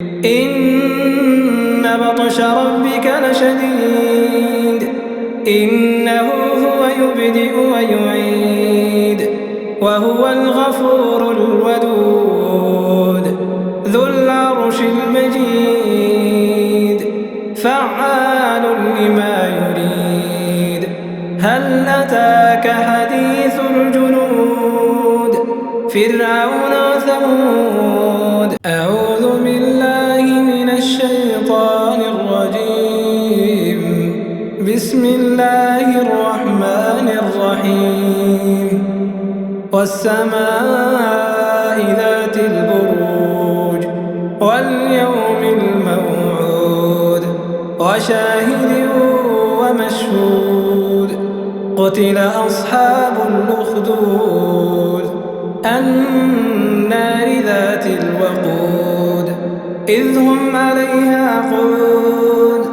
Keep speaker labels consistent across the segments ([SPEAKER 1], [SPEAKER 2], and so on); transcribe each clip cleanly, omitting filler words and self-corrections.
[SPEAKER 1] إن بطش ربك لشديد إنه هو يبدئ ويعيد وهو الغفور الودود ذو العرش المجيد فعال لما يريد هل أتاك حديث الجنود فرعون وثمود أعوذ بالله من الشيطان الرجيم بسم الله الرحمن الرحيم والسماء ذات البروج واليوم الموعود وشاهد ومشهود قتل أصحاب الأخدود النار ذات الوقود إذ هم عليها قعود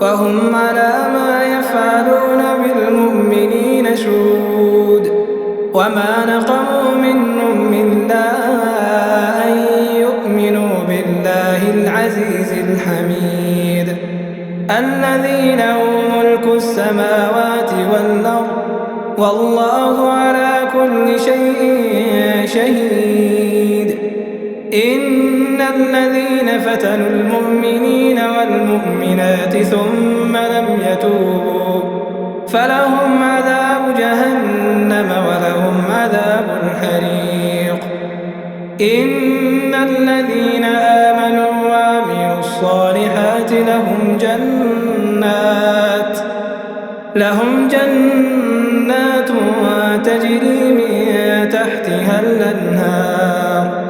[SPEAKER 1] وهم على ما يفعلون بالمؤمنين شهود وما نقموا منهم إلا أن يؤمنوا بالله العزيز الحميد الذي له ملك السماوات والأرض والله على كل شيء شهيد إن الذين فتنوا المؤمنين والمؤمنات ثم لم يتوبوا فلهم عذاب جهنم ولهم عذاب الحريق إن الذين آمنوا وعملوا الصالحات لهم جنات تجري من تحتها الأنهار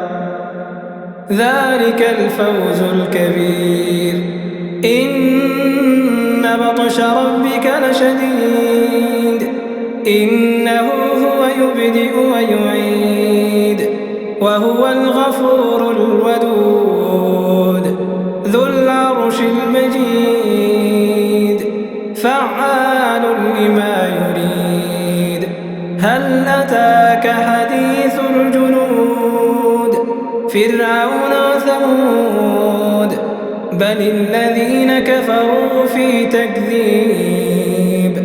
[SPEAKER 1] ذلك الفوز الكبير إن بطش ربك لشديد إنه هو يبدئ ويعيد وهو الغفور الودود ذو العرش المجيد فعال لما يريد هل أتاك حديث الجنود فرعون وثمود بل الذين كفروا في تكذيب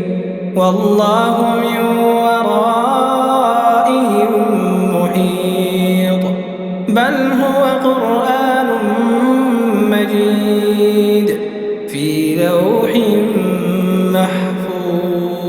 [SPEAKER 1] والله من ورائهم محيط بل هو قرآن مجيد في لوح محفوظ